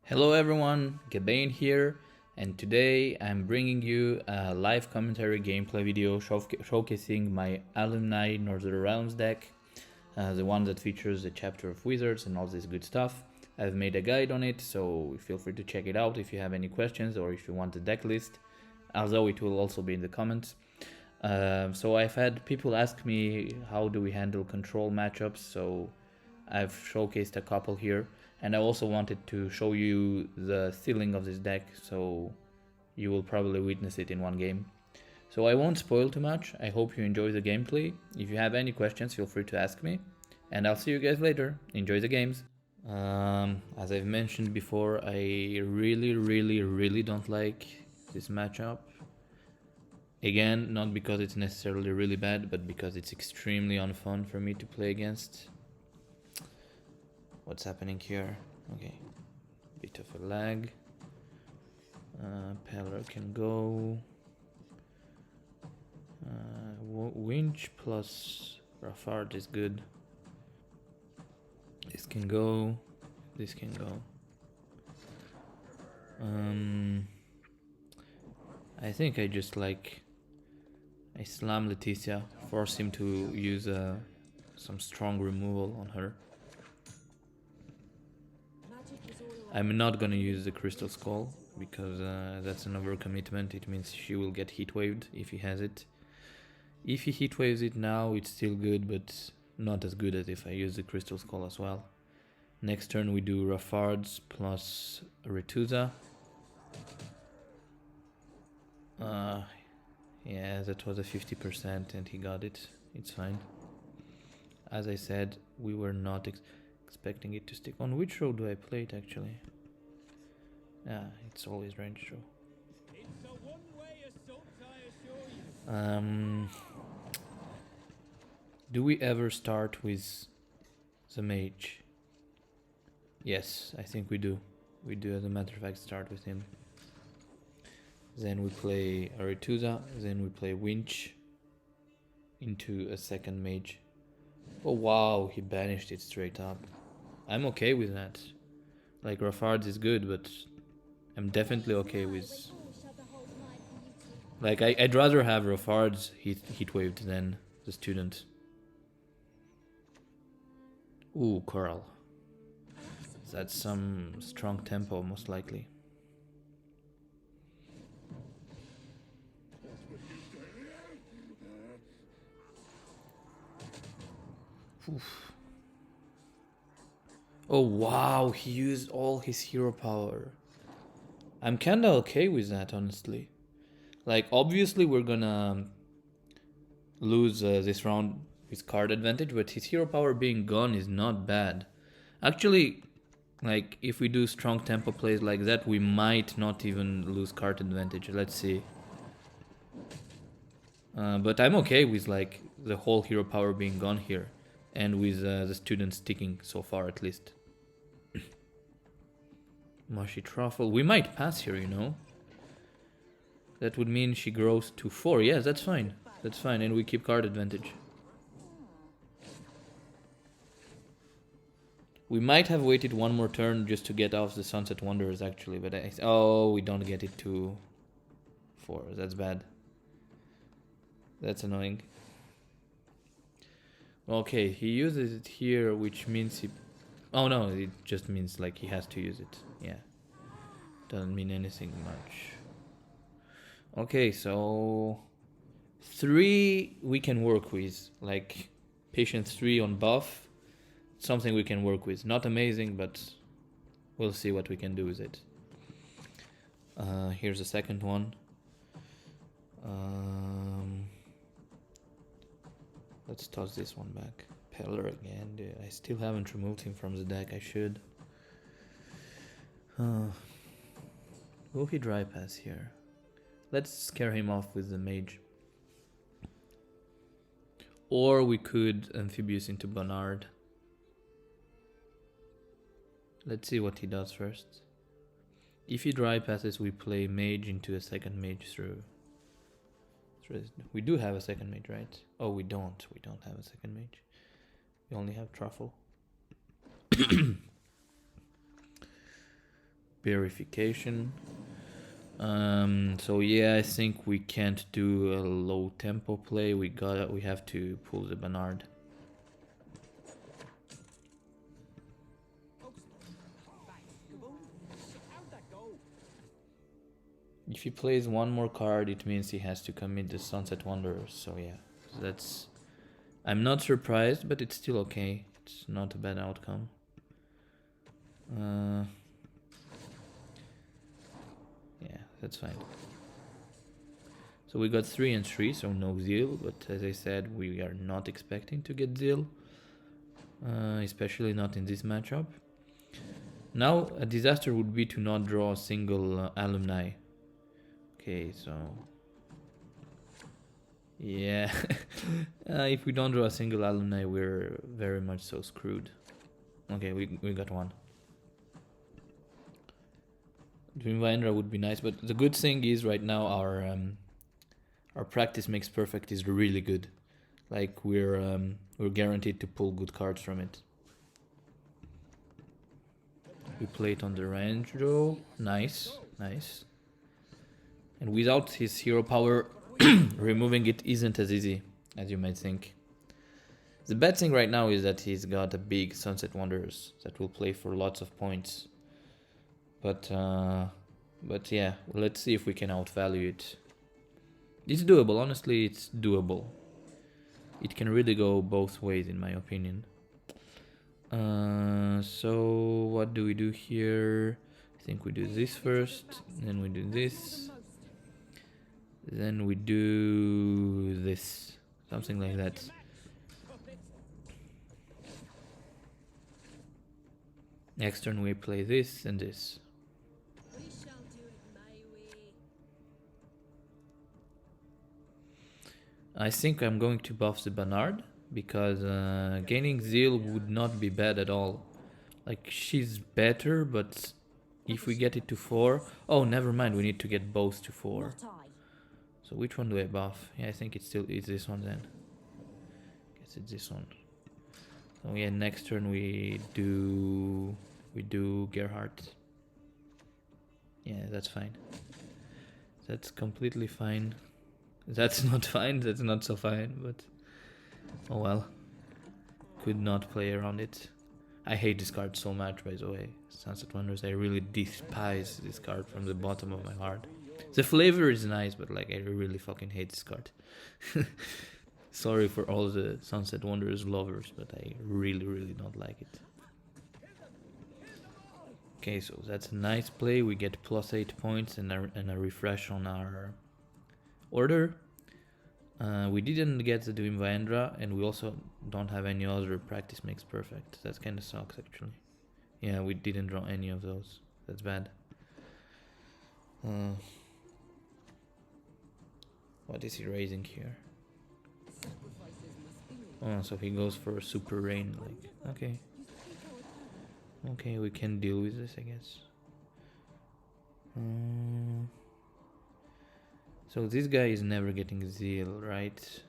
Hello everyone, Gabain here, and today I'm bringing you a live commentary gameplay video showcasing my Alumni Northern Realms deck, the one that features the chapter of wizards and all this good stuff. I've made a guide on it, so feel free to check it out if you have any questions or if you want the deck list, although it will also be in the comments. So I've had people ask me how do we handle control matchups, so I've showcased a couple here. And I also wanted to show you the ceiling of this deck, so you will probably witness it in one game. So I won't spoil too much. I hope you enjoy the gameplay. If you have any questions, feel free to ask me. And I'll see you guys later. Enjoy the games. As I've mentioned before, I really don't like this matchup. Again, not because it's necessarily really bad, but because it's extremely unfun for me to play against. What's happening here? Okay, bit of a lag. Peller can go. Winch plus Raffard is good. This can go. This can go. I think I just I slam Leticia, force him to use some strong removal on her. I'm not gonna use the Crystal Skull because that's an overcommitment. It means she will get heat waved if he has it. If he heat waves it now, it's still good, but not as good as if I use the Crystal Skull as well. Next turn we do Raffards plus Retuza. Yeah, that was a 50% and he got it. It's fine. As I said, we were not expecting it to stick. On which row do I play it actually? Yeah, it's always range row. Do we ever start with the mage? Yes, I think we do. We do, as a matter of fact, start with him. Then we play Aretuza, then we play Winch into a second mage. Oh wow, he banished it straight up. I'm okay with that. Like, Raffards is good, but I'm definitely okay with... Like, I'd rather have Raffards heat waved than the student. Ooh, Coral. That's some strong tempo, most likely. Oof. Oh wow, he used all his hero power. I'm kinda okay with that, honestly. Like, obviously we're gonna lose this round with card advantage, but his hero power being gone is not bad. Actually, like, if we do strong tempo plays like that, we might not even lose card advantage. Let's see. But I'm okay with, like, the whole hero power being gone here. And with the student sticking so far, at least. Mushy Truffle. We might pass here, you know. That would mean she grows to 4. Yes, that's fine. That's fine, and we keep card advantage. We might have waited one more turn just to get off the Sunset Wanderers, actually, but oh, we don't get it to 4. That's bad. That's annoying. Okay, he uses it here, which means he... Oh no, it just means like he has to use it. Yeah. Doesn't mean anything much. Okay, so 3 we can work with. Like, Patience 3 on buff. Something we can work with. Not amazing, but we'll see what we can do with it. Here's the second one. Let's toss this one back. Peller again, dude. I still haven't removed him from the deck. I should. Will he dry pass here? Let's scare him off with the mage. Or we could amphibious into Bernard. Let's see what he does first. If he dry passes, we play mage into a second mage through. We do have a second mage, right? Oh, we don't. We don't have a second mage. We only have Truffle. verification. So yeah, I think we can't do a low tempo play. We have to pull the Bernard. If he plays one more card, it means he has to commit the Sunset Wanderers. So yeah, that's... I'm not surprised, but it's still okay. It's not a bad outcome. Yeah, that's fine. So we got 3 and 3, so no Zeal, but as I said, we are not expecting to get Zeal. Especially not in this matchup. Now, a disaster would be to not draw a single Alumni. Okay, so... yeah, if we don't draw a single Alumni, we're very much so screwed. Okay, we got one. Dream Vaendra would be nice, but the good thing is right now our practice makes perfect is really good. Like we're guaranteed to pull good cards from it. We play it on the range draw. Nice, nice. And without his hero power, removing it isn't as easy as you might think. The bad thing right now is that he's got a big Sunset Wanderers that will play for lots of points. But yeah, let's see if we can outvalue it. It's doable, honestly, it's doable. It can really go both ways in my opinion. So what do we do here? I think we do this first, then we do this, then we do this, something like that. Next turn we play this and this. I think I'm going to buff the Bernard, because gaining Zeal would not be bad at all. Like, she's better, but if we get it to 4... Oh, never mind, we need to get both to 4. So which one do I buff? Yeah, I think it's this one then. Guess it's this one. So yeah, next turn we do Gerhardt. Yeah, that's fine. That's completely fine. That's not fine, that's not so fine, but oh well. Could not play around it. I hate this card so much, by the way. Sunset Wanderers, I really despise this card from the bottom of my heart. The flavor is nice, but like I really fucking hate this card. Sorry for all the Sunset Wanderers lovers, but I really don't like it. Okay, so that's a nice play. We get plus 8 points and a refresh on our order. We didn't get the Dream Vaendra, and we also don't have any other practice makes perfect. That kind of sucks, actually. Yeah, we didn't draw any of those. That's bad. What is he raising here? Oh, so he goes for a super rain. Like, okay. Okay, we can deal with this, I guess. So this guy is never getting Zeal, right?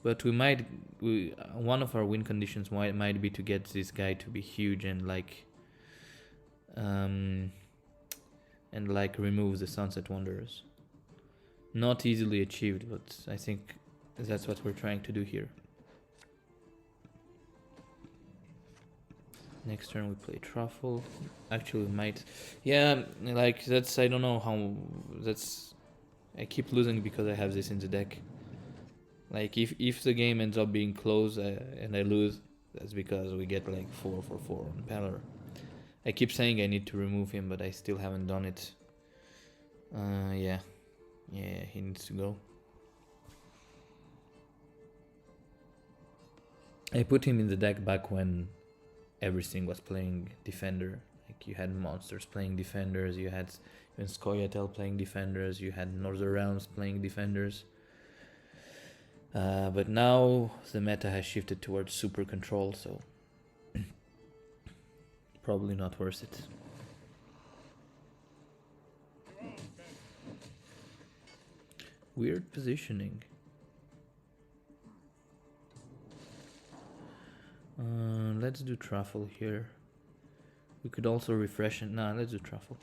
But one of our win conditions might be to get this guy to be huge and like remove the Sunset Wanderers. Not easily achieved, but I think that's what we're trying to do here. Next turn we play Truffle. Actually we might... Yeah, like that's... I don't know how... That's... I keep losing because I have this in the deck. Like if the game ends up being close and I lose, that's because we get like 4 for 4 on Pelor. I keep saying I need to remove him, but I still haven't done it. Yeah, he needs to go. I put him in the deck back when everything was playing defender. Like you had monsters playing defenders, you had even Scoia'tael playing defenders, you had Northern Realms playing defenders. But now the meta has shifted towards super control, so probably not worth it. Weird positioning. Let's do Truffle here. We could also refresh it. Nah, let's do truffle.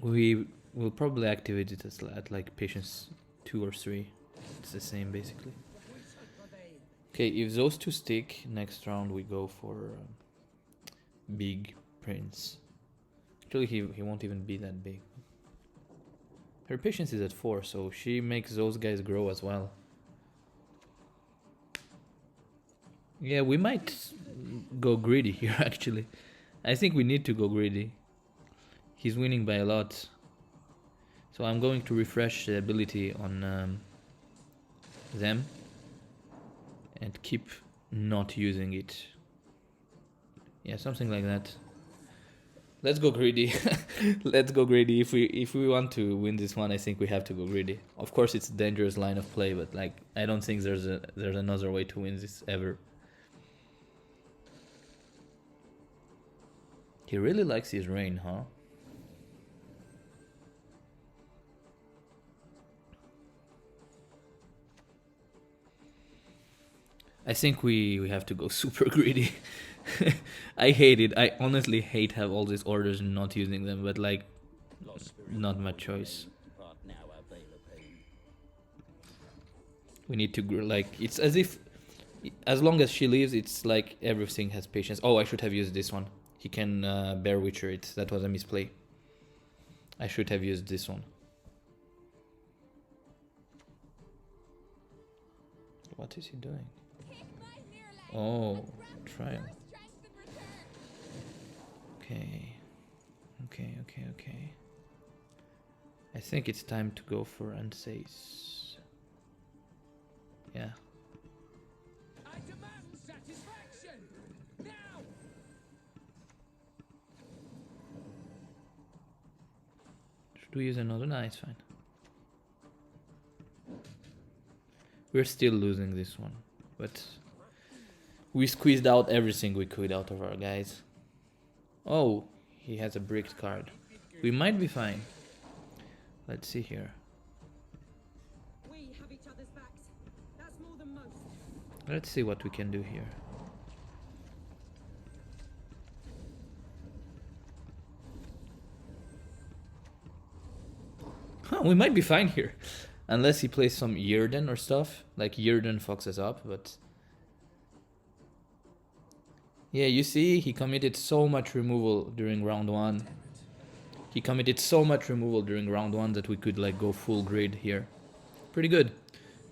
We will probably activate it at like patience 2 or 3. It's the same basically. Okay, if those two stick, next round we go for Big Prince. Actually, he won't even be that big. Her patience is at 4, so she makes those guys grow as well. Yeah, we might go greedy here actually. I think we need to go greedy. He's winning by a lot. So I'm going to refresh the ability on them and keep not using it. Yeah, something like that. Let's go greedy. Let's go greedy. If we want to win this one, I think we have to go greedy. Of course, it's a dangerous line of play, but like I don't think there's another way to win this ever. He really likes his rain, huh? I think we have to go super greedy. I hate it. I honestly hate have all these orders and not using them, but like, not much choice. We need to like, it's as if, as long as she leaves, it's like everything has patience. Oh, I should have used this one. He can Bear Witcher it. That was a misplay. I should have used this one. What is he doing? Oh, trial. Okay. Okay. I think it's time to go for Unsace. Yeah. I demand satisfaction now. Should we use another? Nah, it's fine. We're still losing this one, but we squeezed out everything we could out of our guys. Oh, he has a bricked card. We might be fine. Let's see here. We have each other's backs. That's more than most. Let's see what we can do here. Huh, we might be fine here. Unless he plays some Yrden or stuff. Like Yrden fucks us up, but... Yeah, you see, he committed so much removal during round 1. He committed so much removal during round 1 that we could like go full grid here. Pretty good.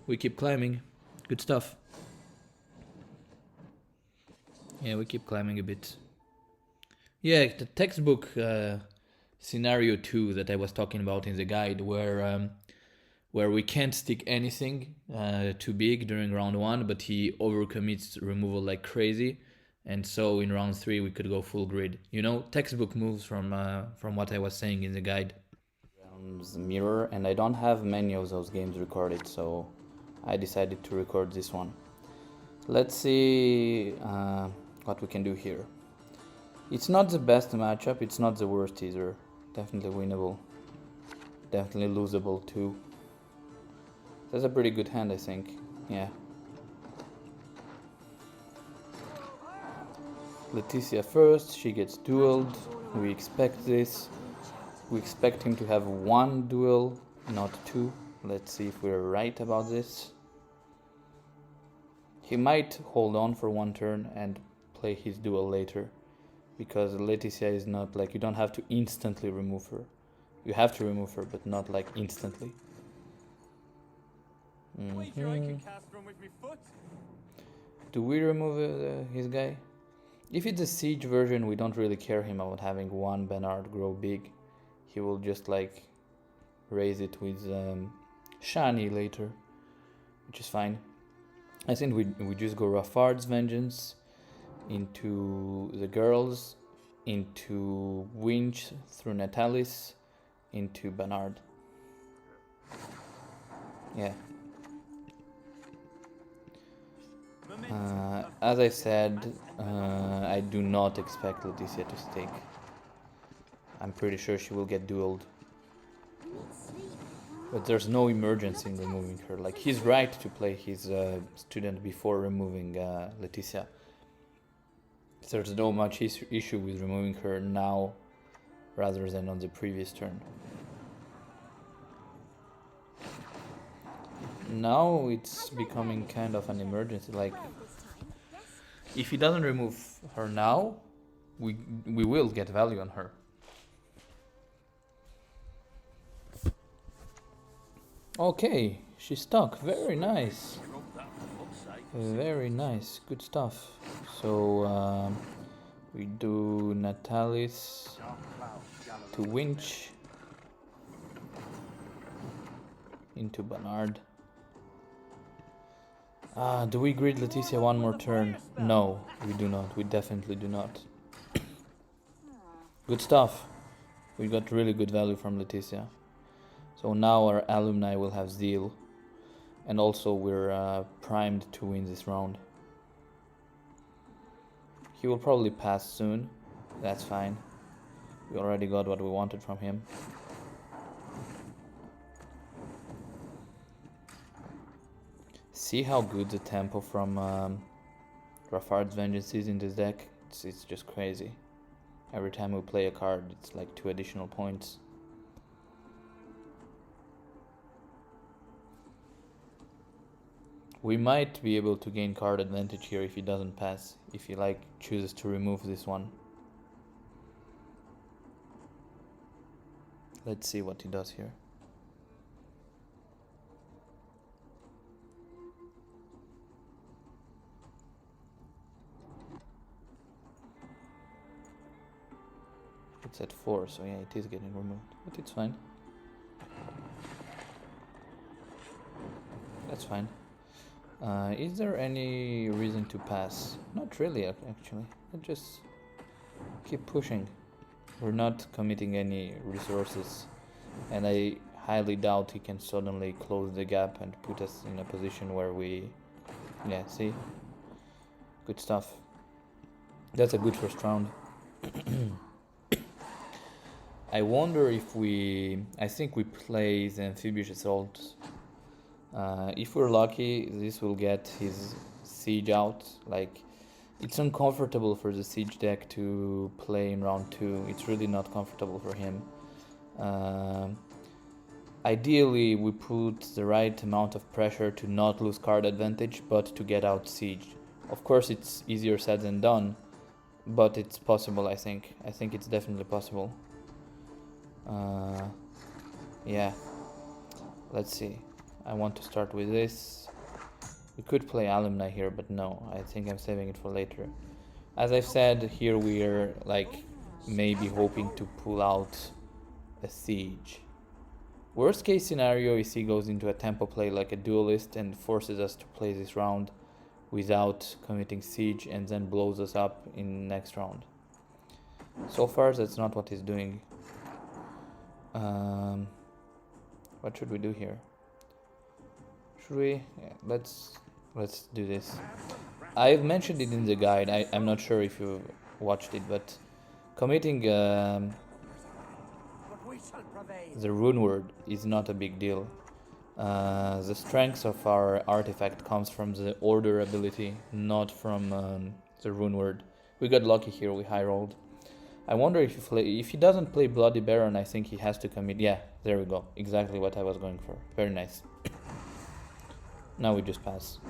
We keep climbing. Good stuff. Yeah, we keep climbing a bit. Yeah, the textbook scenario 2 that I was talking about in the guide, where we can't stick anything too big during round 1, but he overcommits removal like crazy. And so in round 3 we could go full grid. You know, textbook moves from what I was saying in the guide. Mirror, and I don't have many of those games recorded, so I decided to record this one. Let's see what we can do here. It's not the best matchup, it's not the worst either. Definitely winnable. Definitely losable too. That's a pretty good hand, I think. Yeah. Leticia first, she gets dueled. We expect this. We expect him to have 1 duel, not 2. Let's see if we're right about this. He might hold on for 1 turn and play his duel later. Because Leticia is not like, you don't have to instantly remove her. You have to remove her, but not like instantly. Do we remove his guy? If it's a siege version, we don't really care him about having 1 Bernard grow big. He will just like raise it with Shani later, which is fine. I think we just go Rafard's Vengeance into the girls, into Winch through Natalis, into Bernard. Yeah. As I said, I do not expect Leticia to stick. I'm pretty sure she will get dueled. But there's no emergency in removing her. Like, he's right to play his student before removing Leticia. There's no much issue with removing her now rather than on the previous turn. Now it's becoming kind of an emergency, like if he doesn't remove her now, we will get value on her. Okay, she's stuck. Very nice. Very nice. Good stuff. So we do Natalis to Winch into Bernard. Do we grid Leticia one more turn? No, we do not. We definitely do not. Good stuff. We got really good value from Leticia. So now our alumni will have zeal. And also we're primed to win this round. He will probably pass soon. That's fine. We already got what we wanted from him. See how good the tempo from Rafard's Vengeance is in this deck? It's just crazy. Every time we play a card, it's like 2 additional points. We might be able to gain card advantage here if he doesn't pass, if he like chooses to remove this one. Let's see what he does here. It's at 4, so yeah, it is getting removed, but it's fine. That's fine. Is there any reason to pass? Not really, actually. Let's just keep pushing. We're not committing any resources, and I highly doubt he can suddenly close the gap and put us in a position where we... Yeah, see? Good stuff. That's a good first round. I wonder if we... I think we play the Amphibious Assault. If we're lucky, this will get his siege out. Like, it's uncomfortable for the siege deck to play in round 2. It's really not comfortable for him. Ideally, we put the right amount of pressure to not lose card advantage, but to get out siege. Of course, it's easier said than done, but it's possible, I think. I think it's definitely possible. Yeah. Let's see. I want to start with this. We could play Alumni here, but no, I think I'm saving it for later. As I've said, here we're like maybe hoping to pull out a siege. Worst case scenario is he goes into a tempo play like a duelist and forces us to play this round without committing siege and then blows us up in next round. So far that's not what he's doing. What should we do here? Should we? Yeah, let's do this. I've mentioned it in the guide. I'm not sure if you watched it, but committing the rune word is not a big deal. The strength of our artifact comes from the order ability, not from the rune word. We got lucky here. We high rolled. I wonder if he doesn't play Bloody Baron, I think he has to commit. Yeah, there we go. Exactly what I was going for. Very nice. Now we just pass.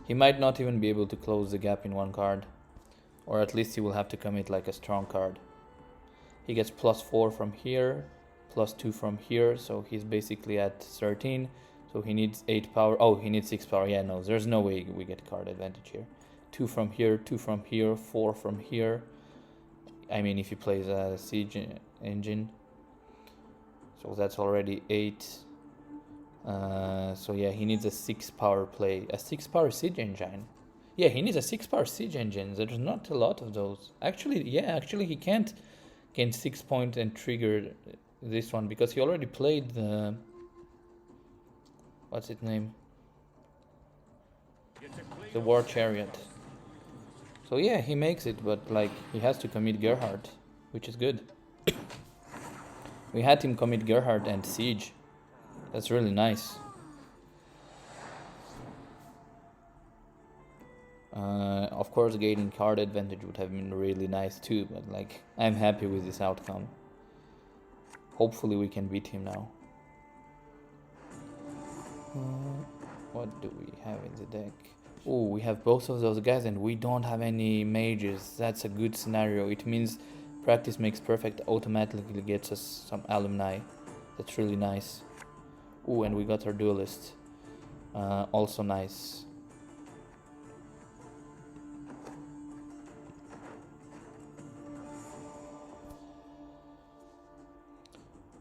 He might not even be able to close the gap in one card. Or at least he will have to commit like a strong card. He gets +4 from here, +2 from here, so he's basically at 13. So he needs 8 power. Oh, he needs 6 power. Yeah, no, there's no way we get card advantage here. 2 from here, 2 from here, 4 from here. I mean, if he plays a siege engine. So that's already 8. So yeah, he needs a 6 power play. A 6 power siege engine. Yeah, he needs a 6 power siege engine. There's not a lot of those. Actually, yeah, he can't gain 6 points and trigger this one because he already played the... What's its name? The War Chariot. So yeah, he makes it, but like he has to commit Gerhardt, which is good. We had him commit Gerhardt and Siege. That's really nice. Of course, gaining card advantage would have been really nice too, but like, I'm happy with this outcome. Hopefully we can beat him now. What do we have in the deck? Oh, we have both of those guys and we don't have any mages. That's a good scenario. It means practice makes perfect automatically gets us some alumni. That's really nice. Oh, and we got our duelist. Also nice.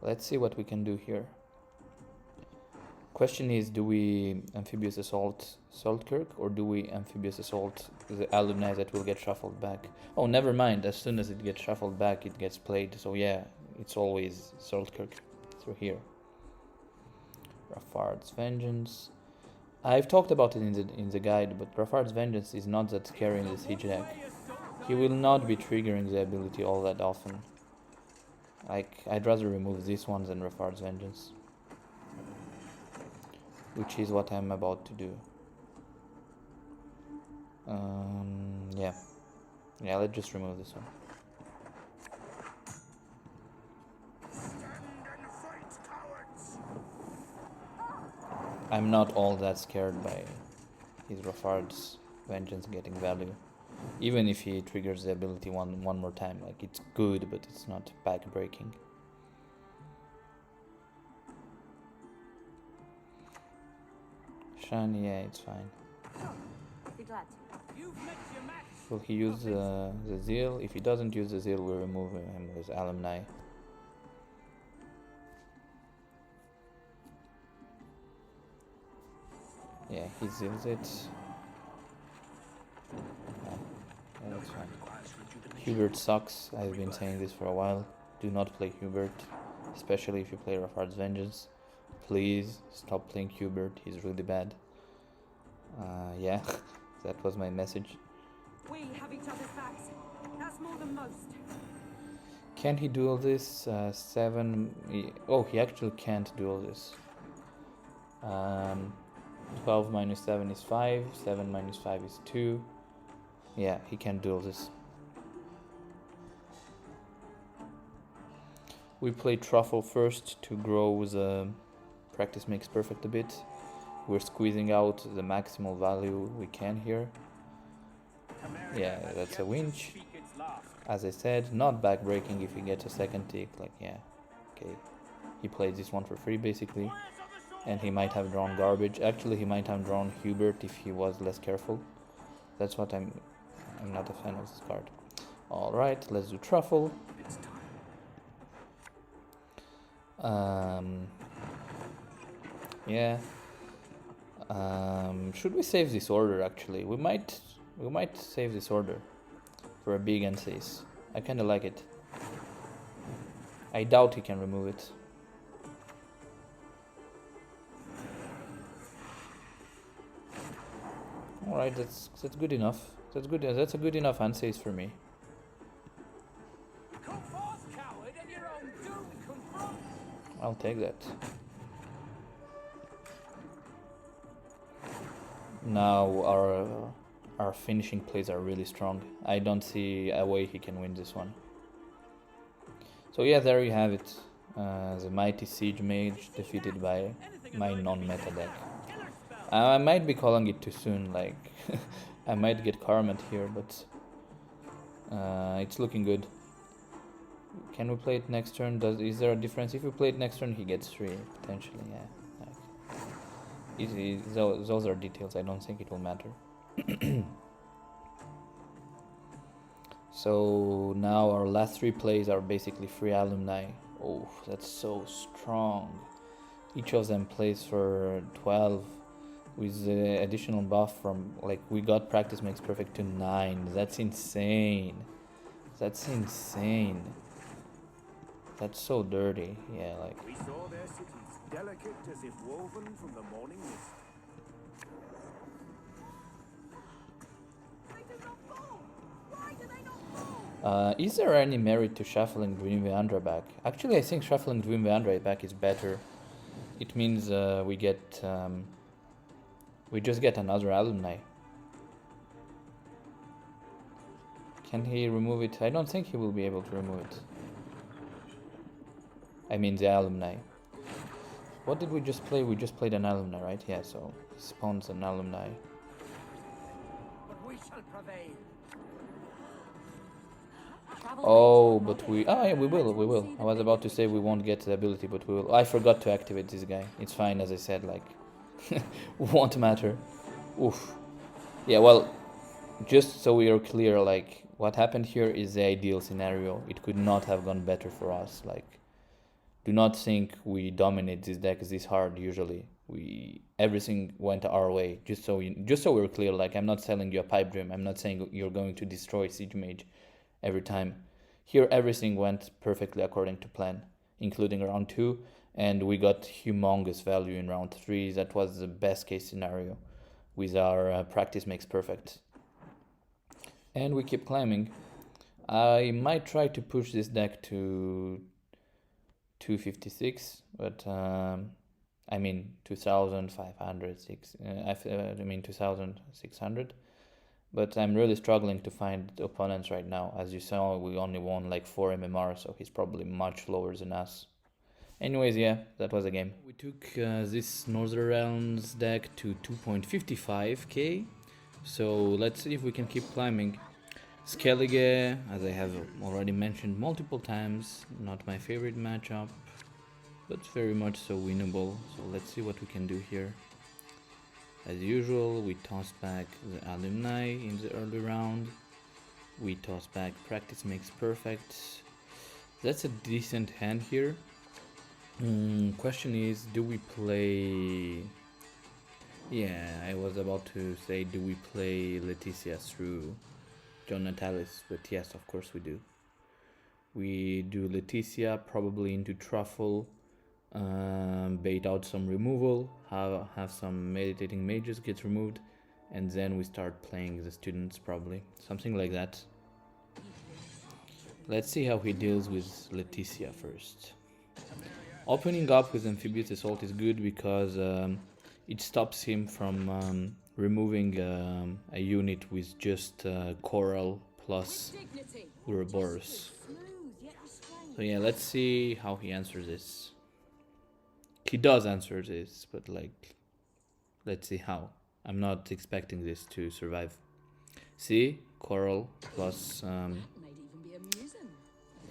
Let's see what we can do here. Question is, do we amphibious assault Saltkirk or do we amphibious assault the alumni that will get shuffled back? Oh, never mind. As soon as it gets shuffled back, it gets played. So yeah, it's always Saltkirk through here. Rafard's Vengeance. I've talked about it in the guide, but Rafard's Vengeance is not that scary in the siege deck. He will not be triggering the ability all that often. Like, I'd rather remove this one than Rafard's Vengeance, which is what I'm about to do. Yeah, let's just remove this one. I'm not all that scared by his Rafard's Vengeance getting value. Even if he triggers the ability one more time, like, it's good, but it's not back-breaking. Shiny, yeah, it's fine. Be glad. Will he use the Zeal? If he doesn't use the Zeal, we'll remove him with Alumni. Yeah, he Zeals it. Yeah, that's fine. Hubert sucks. I've been saying this for a while. Do not play Hubert, especially if you play Rafard's Vengeance. Please stop playing Hubert. He's really bad. Yeah, that was my message. We have each other's backs. That's more than most. Can he duel this? 7. Oh, he actually can't duel this. 12 minus 7 is 5. 7 minus 5 is 2. Yeah, he can duel this. We play Truffle first to grow the practice makes perfect a bit. We're squeezing out the maximal value we can here. Yeah, that's a winch. As I said, not back-breaking if he gets a second tick. Like, yeah, okay. He played this one for free, basically. And he might have drawn garbage. Actually, he might have drawn Hubert if he was less careful. That's what I'm not a fan of this card. Alright, let's do Truffle. Yeah. Should we save this order, actually? We might save this order for a big NCs. I kinda like it. I doubt he can remove it. Alright, that's good enough. That's a good enough NCs for me. I'll take that. Now our finishing plays are really strong. I don't see a way he can win this one. So yeah, there you have it. The mighty Siege Mage defeated by my non-meta deck. I might be calling it too soon, like I might get Karmat here, but it's looking good. Can we play it next turn? Is there a difference? If we play it next turn, he gets 3 potentially. Yeah, easy. Those are details. I don't think it will matter. So now our last 3 plays are basically free alumni. Oh, that's so strong. Each of them plays for 12 with the additional buff from, like, we got practice makes perfect to 9. That's insane. That's insane. That's so dirty. Yeah, like. We saw their cities, delicate as if woven from the morning mist. They do not fall. Why do they not fall? Is there any merit to shuffling Dream Veandra back? Actually, I think shuffling Dream Veandra back is better. It means we just get another alumni. Can he remove it? I don't think he will be able to remove it. I mean the alumni. What did we just play? We just played an alumni, right? Yeah, so he spawns an alumni. But we shall prevail. Oh, but we... Oh, yeah, we will. I was about to say we won't get the ability, but we will. I forgot to activate this guy. It's fine, as I said, like... won't matter. Oof. Yeah, well, just so we are clear, like, what happened here is the ideal scenario. It could not have gone better for us, like... Do not think we dominate this deck this hard usually. Everything went our way. Just so we're clear, like I'm not selling you a pipe dream. I'm not saying you're going to destroy Siege Mage every time. Here everything went perfectly according to plan, including round 2, and we got humongous value in round 3. That was the best case scenario with our practice makes perfect. And we keep climbing. I might try to push this deck to 256, but I mean 2600, but I'm really struggling to find opponents right now. As you saw, we only won like 4 MMR, so he's probably much lower than us. Anyways, yeah, that was a game. We took this Northern Realms deck to 2.55k, so let's see if we can keep climbing. Skellige, as I have already mentioned multiple times, not my favorite matchup, but very much so winnable. So let's see what we can do here. As usual, we toss back the Alumni in the early round. We toss back Practice Makes Perfect. That's a decent hand here. Question is, do we play... Yeah, I was about to say, do we play Leticia through John Natalis, but yes, of course we do. We do Leticia probably into Truffle, bait out some removal, have some Meditating Mages get removed, and then we start playing the students probably. Something like that. Let's see how he deals with Leticia first. Opening up with Amphibious Assault is good because it stops him from removing a unit with just Coral plus Ouroboros. So yeah, let's see how he answers this. He does answer this, but like, let's see how. I'm not expecting this to survive. See, Coral plus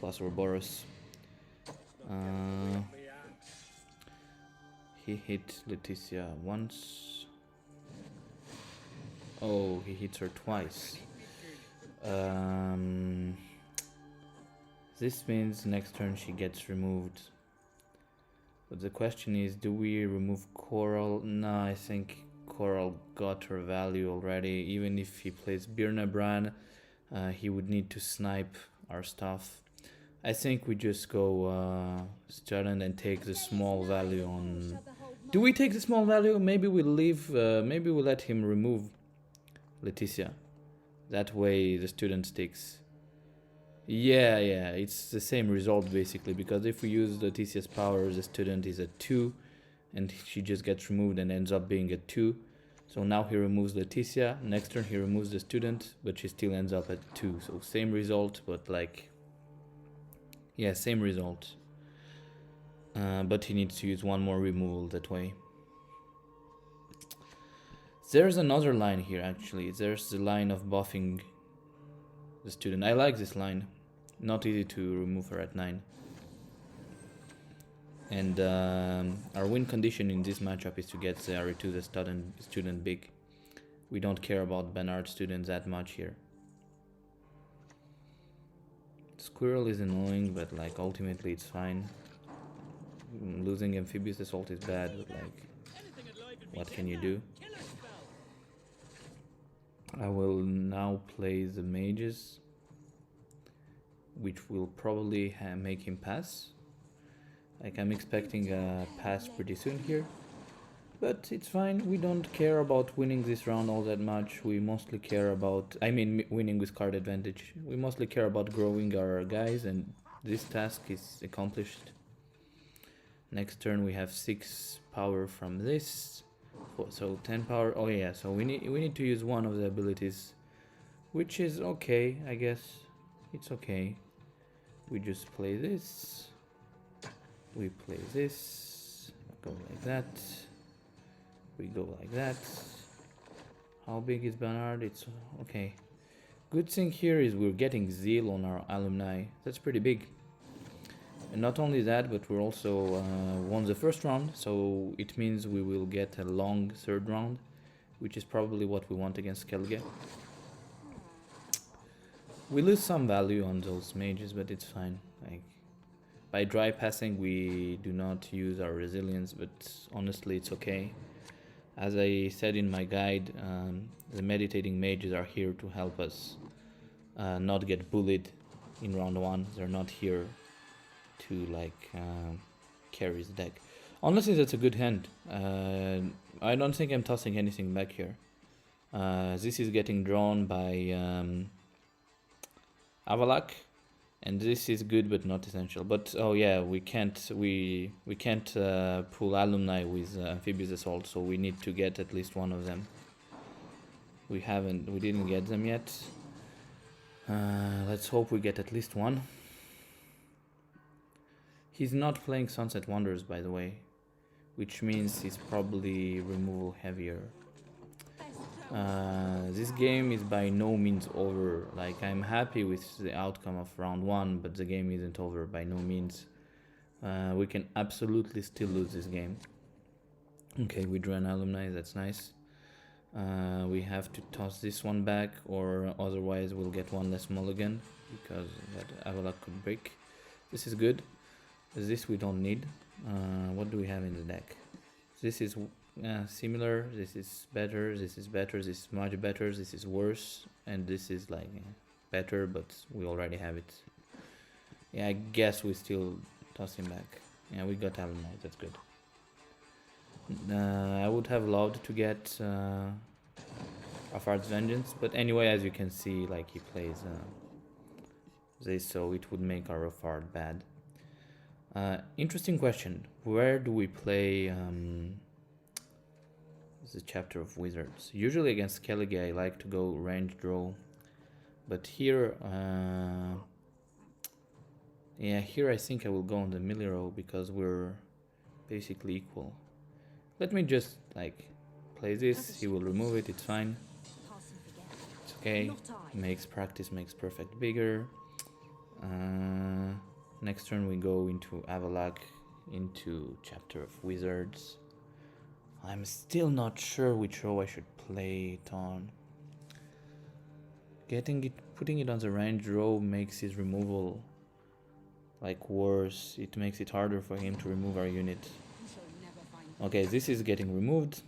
Ouroboros. He hit Leticia once. Oh, he hits her twice. This means next turn she gets removed. But the question is, do we remove Coral? No, I think Coral got her value already. Even if he plays Birnabran, he would need to snipe our stuff. I think we just go Student and take the small value on... Do we take the small value? Maybe we leave, maybe we let him remove Leticia. That way the student sticks. Yeah, it's the same result basically, because if we use Leticia's power, the student is at 2 and she just gets removed and ends up being at 2. So now he removes Leticia, next turn he removes the student, but she still ends up at 2. So same result, but like... Yeah, same result. But he needs to use one more removal that way. There's another line here actually. There's the line of buffing the student. I like this line. Not easy to remove her at 9. And our win condition in this matchup is to get the RE2 the student big. We don't care about Bernard students that much here. Squirrel is annoying, but like ultimately it's fine. Losing Amphibious Assault is bad, but like, what can you do? I will now play the mages, which will probably make him pass. Like, I'm expecting a pass pretty soon here, but it's fine. We don't care about winning this round all that much. We mostly care about, I mean, winning with card advantage. We mostly care about growing our guys, and this task is accomplished. Next turn we have 6 power from this, so 10 power. Oh yeah, so we need to use one of the abilities which is okay, I guess. It's okay. We just play this. We play this. Go like that. We go like that. How big is Bernard? It's okay. Good thing here is we're getting Zeal on our Alumni. That's pretty big. And not only that, but we're also won the first round, so it means we will get a long third round, which is probably what we want against Skellige. We lose some value on those mages, but it's fine. Like, by dry passing, we do not use our resilience, but honestly, it's okay. As I said in my guide, the meditating mages are here to help us not get bullied in round 1. They're not here to like carry the deck. Honestly, that's a good hand. I don't think I'm tossing anything back here. This is getting drawn by Avalak, and this is good but not essential. But oh yeah, we can't pull Alumni with Amphibious Assault, so we need to get at least one of them. We didn't get them yet. Let's hope we get at least one. He's not playing Sunset Wonders, by the way, which means he's probably removal heavier. This game is by no means over. Like, I'm happy with the outcome of round 1, but the game isn't over by no means. We can absolutely still lose this game. Okay, we drew an Alumni, that's nice. We have to toss this one back, or otherwise we'll get one less mulligan, because that Avalak could break. This is good. This we don't need. What do we have in the deck? This is similar, this is better, this is better, this is much better, this is worse, and this is like better, but we already have it. Yeah, I guess we still toss him back. Yeah, we got Alumni, that's good. I would have loved to get Afard's Vengeance, but anyway, as you can see, like, he plays this, so it would make our Afard bad. Interesting question. Where do we play the Chapter of Wizards? Usually against Skellige I like to go range draw, but here yeah, here I think I will go on the melee row because we're basically equal. Let me just like play this, he will remove it, it's fine. It's okay. Makes practice makes perfect bigger. Next turn we go into Avalak, into Chapter of Wizards. I'm still not sure which row I should play it on. Putting it on the range row makes his removal like worse. It makes it harder for him to remove our unit. Okay, this is getting removed.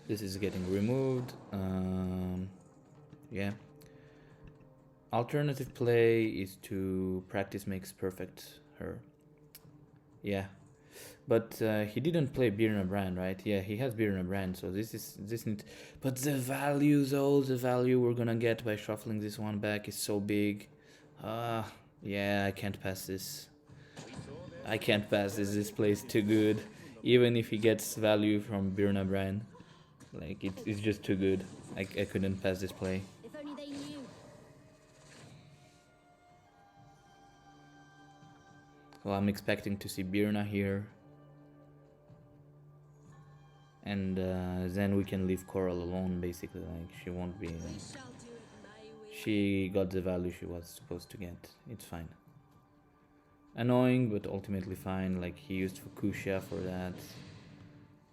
This is getting removed. Yeah. Alternative play is to practice makes perfect her. Yeah, but he didn't play Birna Brand, right? Yeah, he has Birna Brand, so this needs. But the value though, the value we're gonna get by shuffling this one back is so big. Yeah, I can't pass this. I can't pass this. This play is too good. Even if he gets value from Birna Brand, like it's just too good. I couldn't pass this play. If only they knew. So I'm expecting to see Birna here. And then we can leave Coral alone, basically. Like, she won't be... We shall do it, may we? she got the value she was supposed to get. It's fine. Annoying, but ultimately fine. Like, he used Fukushia for that.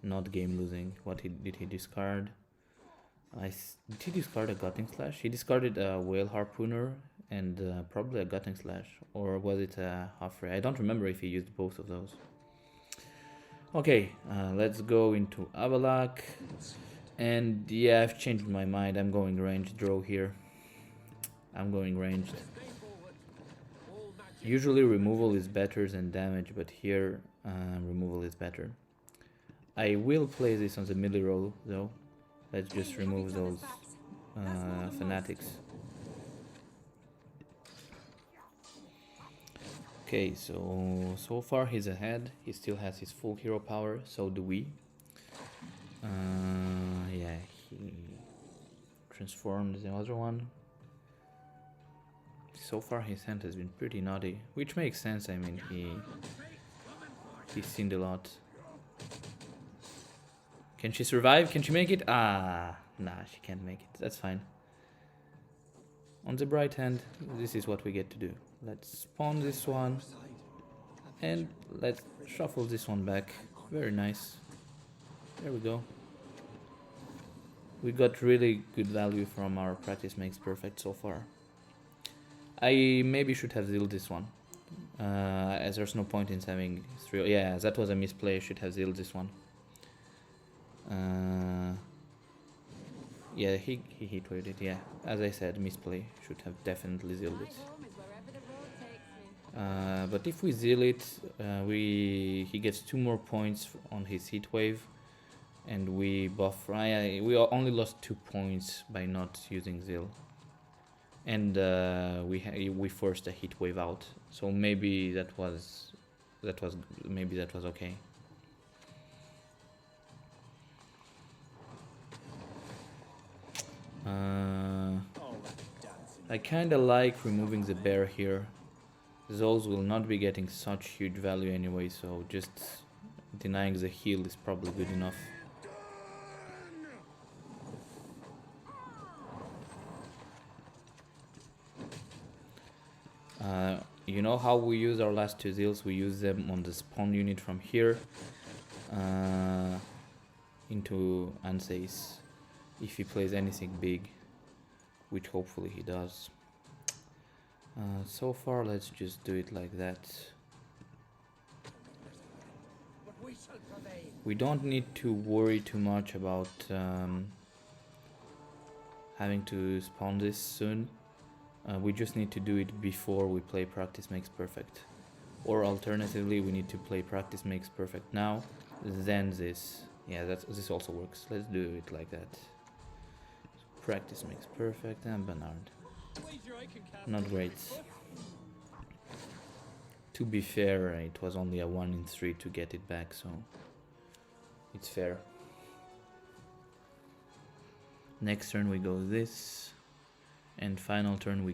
Not game losing. What did he discard? Did he discard a Gutting Slash? He discarded a Whale Harpooner and probably a Gutting Slash. Or was it a Half Ray? I don't remember if he used both of those. Okay, let's go into Avalak. And yeah, I've changed my mind. I'm going ranged draw here. I'm going ranged. Usually removal is better than damage, but here removal is better. I will play this on the middle row though. Let's just remove those fanatics. Okay, so far he's ahead. He still has his full hero power, so do we. Yeah, he transformed the other one. So far his hand has been pretty naughty, which makes sense. I mean, he's sinned a lot. Can she survive? Can she make it? Ah, nah, she can't make it. That's fine. On the bright hand, this is what we get to do. Let's spawn this one and let's shuffle this one back. Very nice. There we go. We got really good value from our practice makes perfect so far. I maybe should have zealed this one, as there's no point in having 3. Yeah, that was a misplay. I should have zealed this one. Yeah, he hit with it. Yeah, as I said, misplay. Should have definitely zealed it. But if we zeal it, he gets 2 more points on his heat wave, and we buff. We only lost 2 points by not using zeal, and we forced a heat wave out. So maybe that was okay. I kinda like removing the bear here. Those will not be getting such huge value anyway, so just denying the heal is probably good enough. You know how we use our last 2 zeals? We use them on the spawn unit from here into Ansei's if he plays anything big, which hopefully he does. So far, let's just do it like that. We don't need to worry too much about having to spawn this soon. We just need to do it before we play practice makes perfect. Or alternatively, we need to play practice makes perfect now, then this. Yeah, this also works. Let's do it like that. Practice makes perfect and Bernard. Not great. To be fair, it was only a 1 in 3 to get it back, so it's fair. Next turn we go this, and final turn we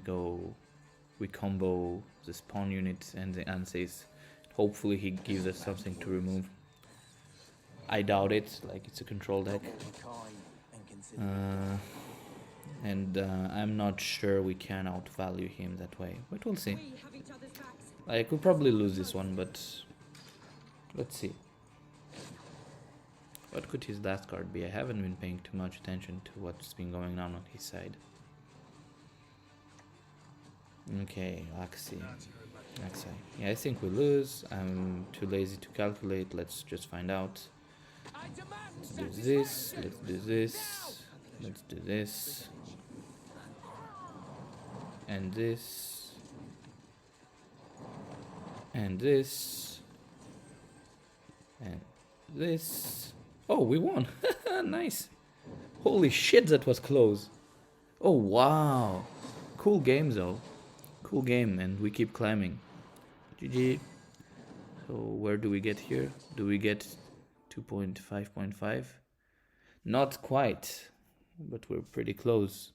combo the spawn units and the Ansei's. Hopefully he gives us something to remove. I doubt it, like it's a control deck. And I'm not sure we can outvalue him that way, but we'll see. I could probably lose this one, but let's see. What could his last card be? I haven't been paying too much attention to what's been going on his side. Okay, Axie. Yeah, I think we lose. I'm too lazy to calculate. Let's just find out. Let's do this. Let's do this. Let's do this. And this. And this. And this. Oh, we won. Nice. Holy shit, that was close. Oh, wow. Cool game, though. Cool game, and we keep climbing. GG. So, where do we get here? Do we get 2.5.5? Not quite, but we're pretty close.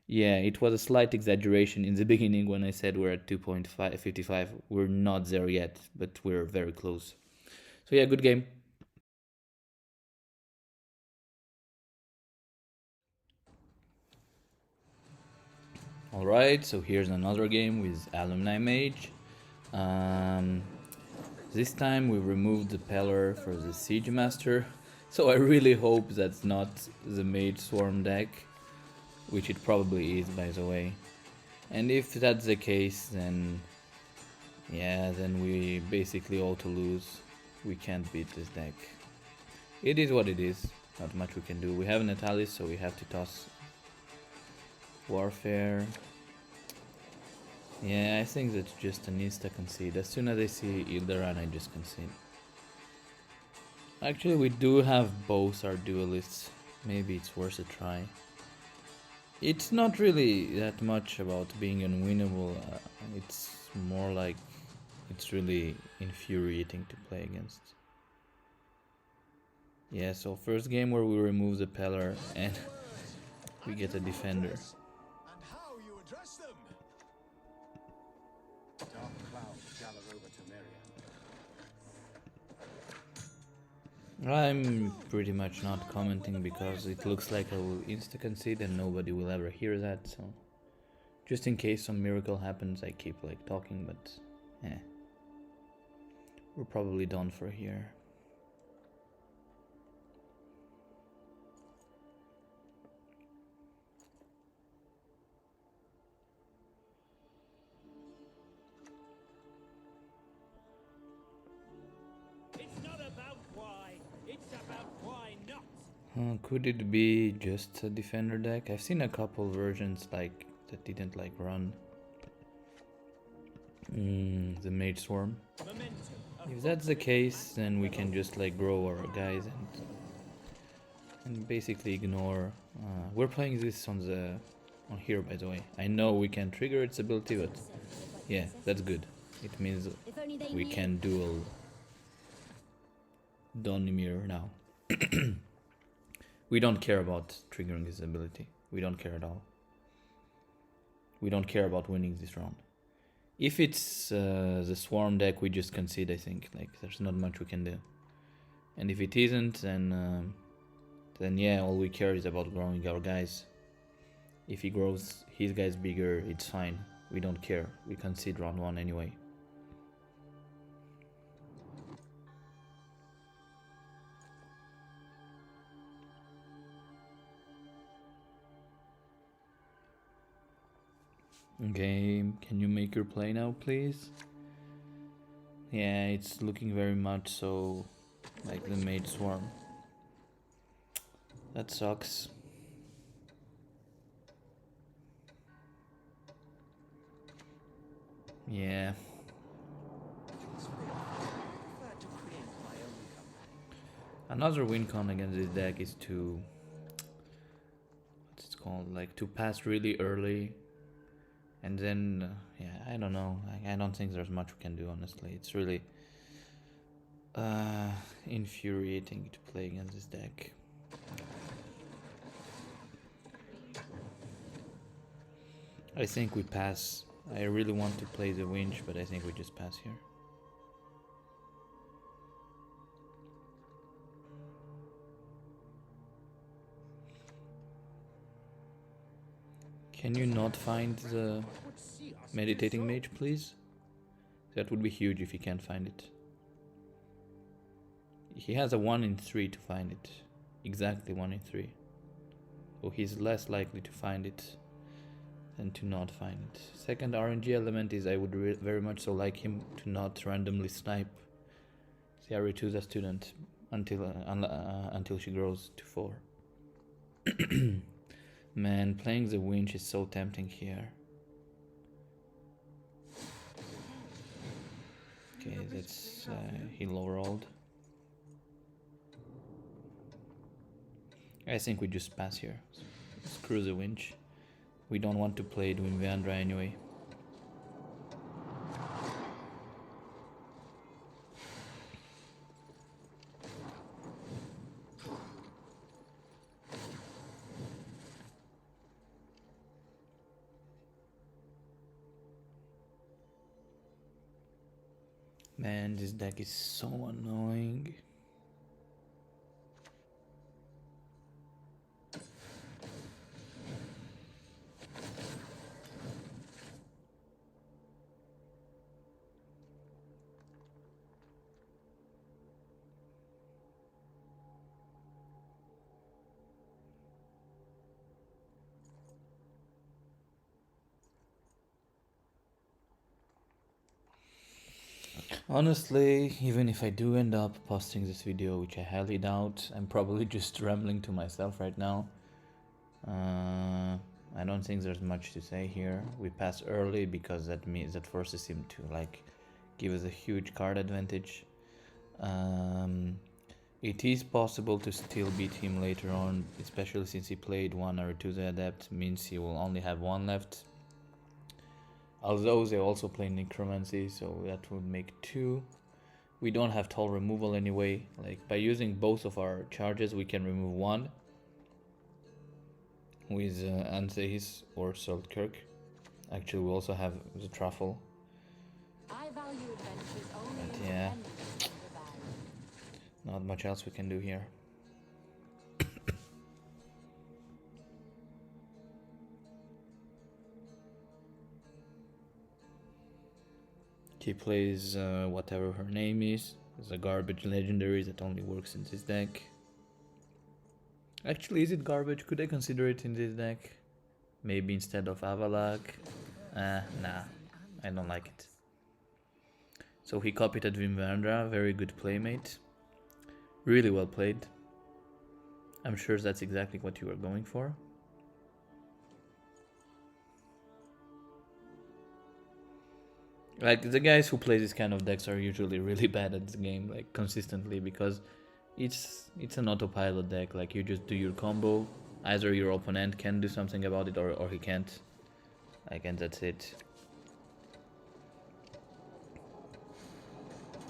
Yeah, it was a slight exaggeration in the beginning when I said we're at 2.55. We're not there yet, but we're very close. So yeah, good game. Alright, so here's another game with Alumni Mage. This time we removed the Peller for the Siege Master. So I really hope that's not the Mage Swarm deck, which it probably is, by the way. And if that's the case, then yeah, then we basically auto lose. We can't beat this deck. It is what it is. Not much we can do. We have Natalis, so we have to toss Warfare. Yeah, I think that's just an insta concede. As soon as I see Ilderan, I just concede. Actually, we do have both our duelists. Maybe it's worth a try. It's not really that much about being unwinnable. It's more like it's really infuriating to play against. Yeah, so first game where we remove the pillar and we get a defender. And how you address them. Dark clouds gather over Temeria. I'm pretty much not commenting because it looks like I will insta-concede and nobody will ever hear that, so just in case some miracle happens I keep like talking, but we're probably done for here. It's not about why, it's about why not. Could it be just a defender deck? I've seen a couple versions like that didn't like run the Mage Swarm. Momentum. If that's the case, then we can just like grow our guys and basically ignore. We're playing this on here, by the way. I know we can trigger its ability, but yeah, that's good. It means we can duel Donimir now. We don't care about triggering his ability. We don't care at all. We don't care about winning this round. If it's the Swarm deck, we just concede, I think. Like, there's not much we can do. And if it isn't, then yeah, all we care is about growing our guys. If he grows his guys bigger, it's fine. We don't care. We concede round 1 anyway. Okay, can you make your play now, please? Yeah, it's looking very much so like the Mage Swarm. That sucks. Yeah. Another win con against this deck is to, what's it called, like to pass really early. And then, yeah, I don't know. I don't think there's much we can do, honestly. It's really infuriating to play against this deck. I think we pass. I really want to play the winch, but I think we just pass here. Can you not find the meditating mage, please? That would be huge if he can't find it. He has a 1 in 3 to find it. Exactly 1 in 3. So he's less likely to find it than to not find it. Second RNG element is I would very much so like him to not randomly snipe Ciarituza student until she grows to 4. Man, playing the winch is so tempting here. Okay, that's he low rolled. I think we just pass here. Screw the winch. We don't want to play Doom Vandra anyway. Man, this deck is so annoying. Honestly, even if I do end up posting this video, which I highly doubt, I'm probably just rambling to myself right now. I don't think there's much to say here. We pass early because that forces him to like give us a huge card advantage. It is possible to still beat him later on, especially since he played 1 or 2 the adept, means he will only have 1 left. Although they also play necromancy, so that would make 2. We don't have toll removal anyway. Like, by using both of our charges, we can remove one with Antheis or Saltkirk. Actually, we also have the Truffle. I value adventures only But in yeah, the valley. not much else we can do here. She plays whatever her name is. It's a garbage legendary that only works in this deck. Actually, is it garbage? Could I consider it in this deck? Maybe instead of Avalak? Nah, I don't like it. So he copied at Vimvandra, very good playmate. Really well played. I'm sure that's exactly what you were going for. Like, the guys who play this kind of decks are usually really bad at this game, like, consistently, because it's an autopilot deck. Like, you just do your combo, either your opponent can do something about it or he can't. Like, and that's it.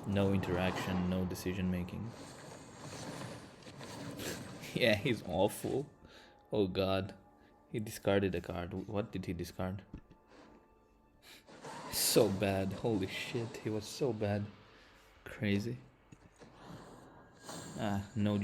No interaction, no decision making. Yeah, he's awful. Oh god. He discarded a card. What did he discard? So bad. Holy shit, he was so bad. Crazy. No